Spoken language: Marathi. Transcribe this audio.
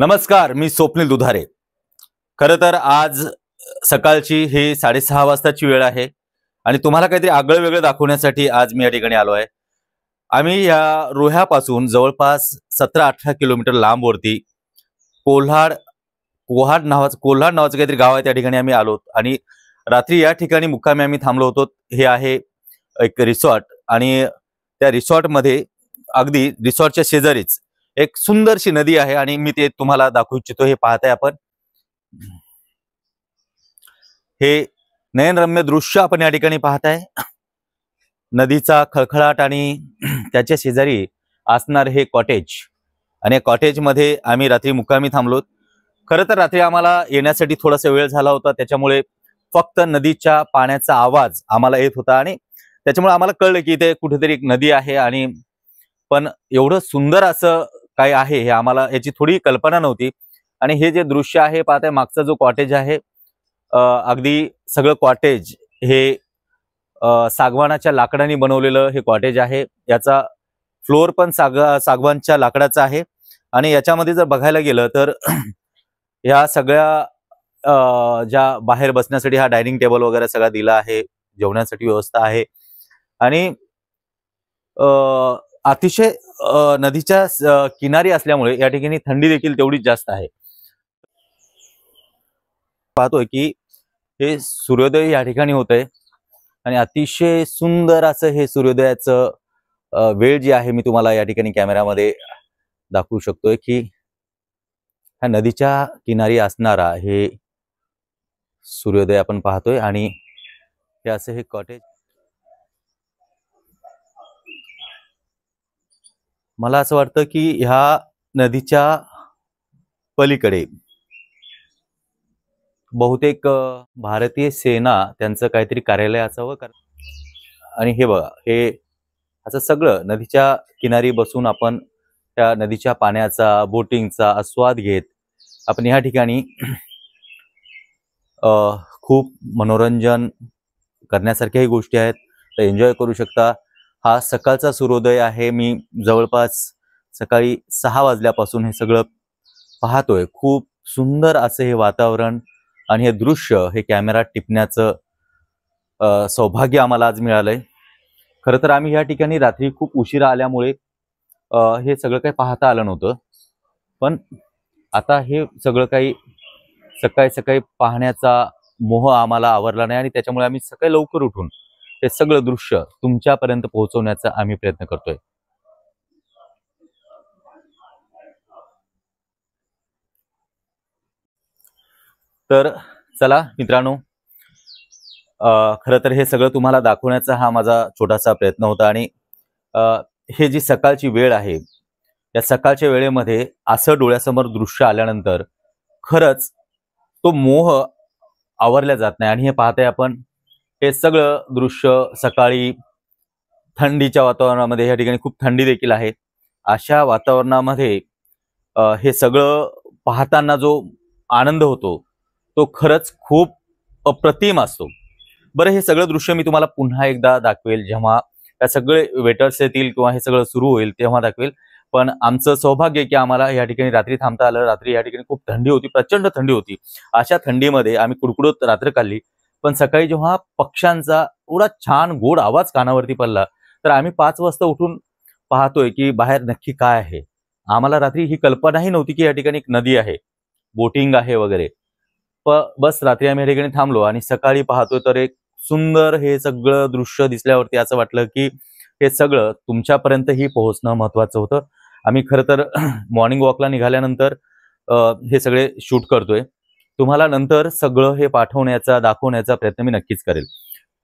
नमस्कार, मी स्वप्नील दुधारे। खरं तर आज सकाळची ही 6:30 वाजताची वेळ आहे आणि तुम्हाला काहीतरी आगळं वेगळं दाखवण्यासाठी आज मी या ठिकाणी आलो आहे। आम्ही या रोह्यापासून जवळपास 17-18 किलोमीटर लांबवरती कोल्हाड नावाचं काहीतरी गाव आहे, त्या ठिकाणी आम्ही आलो आणि रात्री या ठिकाणी मुक्कामी आम्ही थांबलो होतो। हे आहे एक रिसॉर्ट आणि त्या रिसॉर्टमध्ये अगदी रिसॉर्टच्या शेजारीच एक सुंदरशी नदी आहे आणि मी ते तुम्हाला दाखवू इच्छितो। हे पाहताय आपण, हे नयनरम्य दृश्य आपण या ठिकाणी पाहताय। नदीचा खळखळाट आणि त्याच्या शेजारी असणार हे कॉटेज आणि कॉटेजमध्ये आम्ही रात्री मुक्कामी थांबलो। खरं तर रात्री आम्हाला येण्यासाठी थोडासा वेळ झाला होता, त्याच्यामुळे फक्त नदीच्या पाण्याचा आवाज आम्हाला येत होता आणि त्याच्यामुळे आम्हाला कळलं की इथे कुठेतरी एक नदी आहे आणि पण एवढं सुंदर असं काय आहे हे आम्हाला याची थोडी कल्पना नव्हती। आणि हे जे दृश्य आहे पाहताय, मागचा जो कॉटेज आहे, अगदी सगळं कॉटेज हे सागवानाच्या लाकडाने बनवलेलं हे कॉटेज आहे। याचा फ्लोअर पण सागवानच्या लाकडाचा आहे आणि याच्यामध्ये जर बघायला गेलं तर या सगळ्या ज्या बाहेर बसण्यासाठी हा डायनिंग टेबल वगैरे सगळा दिला आहे, जेवणासाठी व्यवस्था आहे आणि अतिशय नदीच्या किनारी असल्यामुळे या ठिकाणी थंडी देखील तेवढीच जास्त आहे। पाहतोय की हे सूर्योदय या ठिकाणी होतंय आणि अतिशय सुंदर असं हे सूर्योदयाचं वेळ जी आहे मी तुम्हाला या ठिकाणी कॅमेरामध्ये दाखवू शकतोय की ह्या नदीच्या किनारी असणारा हे सूर्योदय आपण पाहतोय आणि हे असं हे कॉटेज। मला असं वाटतं की ह्या नदीच्या पलीकडे बहुतेक भारतीय सेना त्यांचं काहीतरी कार्यालय असावं आणि हे बघा, हे असं सगळं नदीच्या किनारी बसून आपण त्या नदीच्या पाण्याचा, बोटिंगचा आस्वाद घेत आपण ह्या ठिकाणी खूप मनोरंजन करण्यासारख्याही गोष्टी आहेत, तर एन्जॉय करू शकता। हा सकाळचा सूर्योदय आहे। मी जवळपास सकाळी 6 वाजल्यापासून हे सगळं पाहतोय। खूप सुंदर असं हे वातावरण आणि हे दृश्य हे कॅमेरा टिपण्याचं सौभाग्य आम्हाला आज मिळालंय। खरं तर आम्ही या ठिकाणी रात्री खूप उशिरा आल्यामुळे हे सगळं काही पाहता आलं नव्हतं, पण आता हे सगळं काही सकाळी सकाळी पाहण्याचा मोह आम्हाला आवरला नाही आणि त्याच्यामुळे आम्ही सकाळी लवकर उठून हे सगळं दृश्य तुमच्यापर्यंत पोहोचवण्याचा आम्ही प्रयत्न करतोय। तर चला मित्रांनो, खरं तर हे सगळं तुम्हाला दाखवण्याचा हा माझा छोटासा प्रयत्न होता आणि हे जी सकाळची वेळ आहे, या सकाळच्या वेळेमध्ये असं डोळ्यासमोर दृश्य आल्यानंतर खरंच तो मोह आवरला जात नाही। आणि हे पाहताय आपण, हे सगळं दृश्य सकाळी थंडीच्या वातावरणामध्ये, या ठिकाणी खूप थंडी देखील आहे, अशा वातावरणामध्ये हे सगळं पाहताना जो आनंद होतो तो खरंच खूप अप्रतिम असतो। बरं, हे सगळं दृश्य मी तुम्हाला पुन्हा एकदा दाखवेल, जेव्हा या सगळे वेटर्स येतील किंवा हे सगळं सुरू होईल तेव्हा दाखवेल। पण आमचं सौभाग्य की आम्हाला या ठिकाणी रात्री थांबता आलं। रात्री या ठिकाणी खूप थंडी होती, प्रचंड थंडी होती। अशा थंडीमध्ये आम्ही कुडकुडत रात्र काढली, पण सकाळी जेव्हा पक्ष्यांचा एवढा छान गोड आवाज कानावरती पडला तर आम्ही 5 वाजता उठून पाहतोय की बाहेर नक्की काय आहे। आम्हाला रात्री ही कल्पनाही नव्हती की या ठिकाणी एक नदी आहे, बोटिंग आहे वगैरे। बस रात्री आम्ही या ठिकाणी थांबलो आणि सकाळी पाहतोय तर एक सुंदर हे सगळं दृश्य दिसल्यावरती असं वाटलं की हे सगळं तुमच्यापर्यंतही पोहोचणं महत्वाचं होतं। आम्ही खरं तर मॉर्निंग वॉकला निघाल्यानंतर हे सगळे शूट करतोय। तुम्हाला नंतर सगळं हे पाठवण्याचा, दाखवण्याचा प्रयत्न मी नक्कीच करेल।